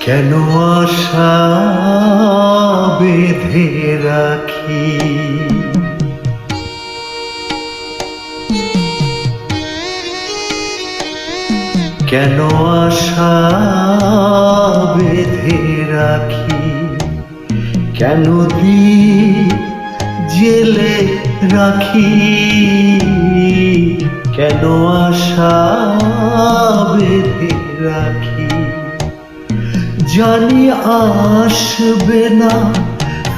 কেন আশা বেঁধে রাখি, কেন আশা বেঁধে রাখি, কেন দীপ জেলে রাখি, কেন আশা বেঁধে রাখি। জানি আসবে না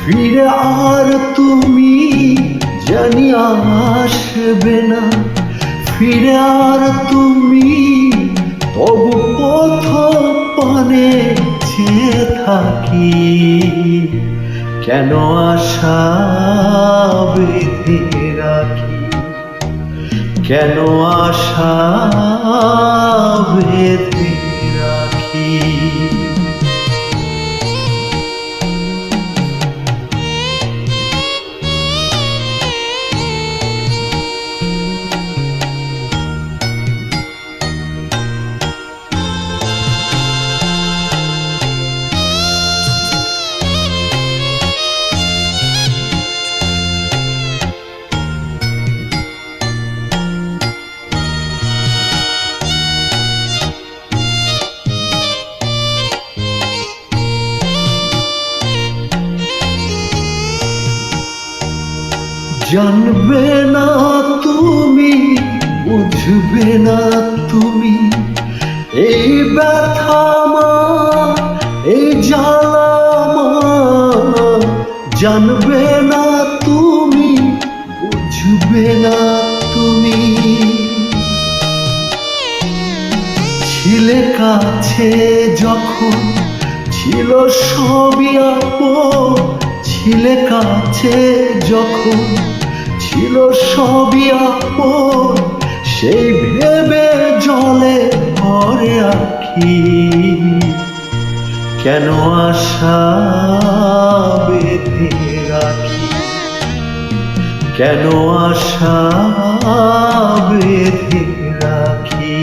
ফিরে আর তুমি, জানি আসবে না ফিরে আর তুমি, তবু পথ পানে চেয়ে থাকি। কেন আশা বেঁধে রাখি, কেন আশা বেঁধে রাখি। জানবে না তুমি, বুঝবে না তুমি, এই ব্যথা আমার, এই জ্বালা আমার। জানবে না তুমি, বুঝবে না তুমি, ছিলে কাছে যখন ছিল সবই আপন, ছিলে কাছে যখন ছিল সবই আপন, সেই ভেবে জলে ভরে আঁখি। কেন আশা বেঁধে রাখি, কেন আশা বেঁধে রাখি।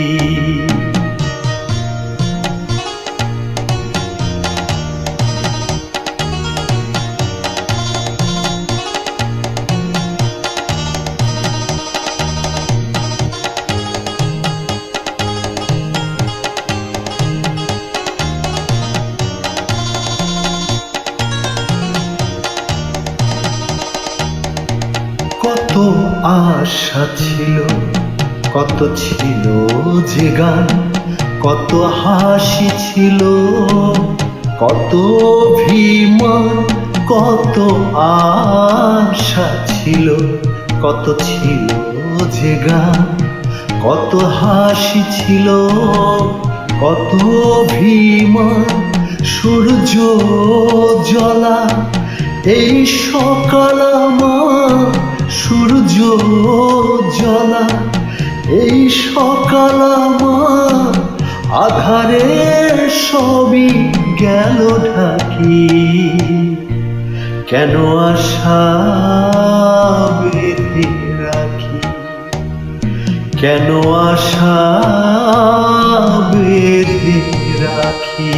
কত আশা ছিল, কত ছিল যে গান, কত হাসি ছিল, কত অভিমান, কত আশা ছিল, কত ছিল যে গান, কত হাসি ছিল, কত অভিমান। সূর্য জ্বলা এই সকাল আমার, সূর্য জ্বলা এই সকাল আমার, আধারে সবই গেল ঢাকি। কেন আশা বেঁধে রাখি, কেন আশা বেঁধে রাখি।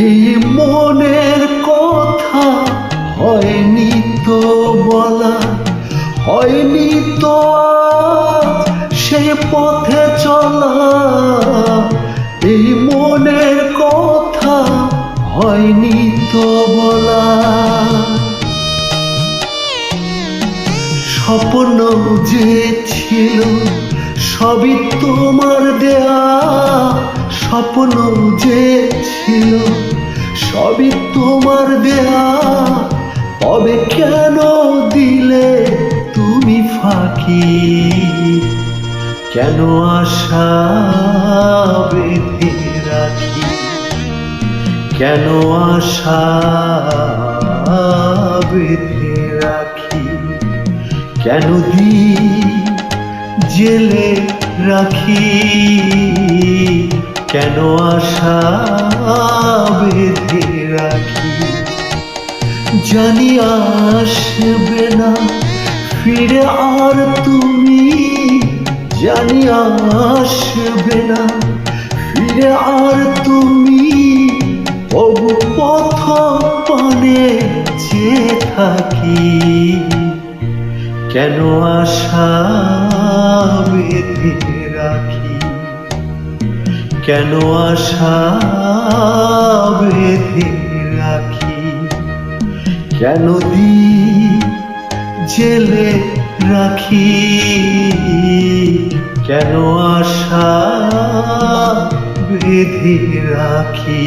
এই মনের কথা হয়নি তো বলা, হয়নি তো সে পথে চলা। এই মনের কথা হয়নি তো বলা, স্বপ্ন যে ছিল সবই তোমার দেয়া, স্বপ্ন যে ছিল সবই তোমার দেয়া। তবে কেন দিলে তুমি ফাঁকি, কেন আশা বেঁধে রাখি, কেন আশা বেঁধে রাখি, কেন দ্বীপ জেলে রাখি, কেন আশা বেঁধে রাখি। জানি আসবে না ফিরে আর তুমি, জানি আসবে না ফিরে আর তুমি, তবু পথ পানে যে থাকি, কেন আশা বেঁধে রাখি, কেন আশা বেঁধে রাখি, কেন দ্বীপ জেলে রাখি, কেন আশা বেঁধে রাখি।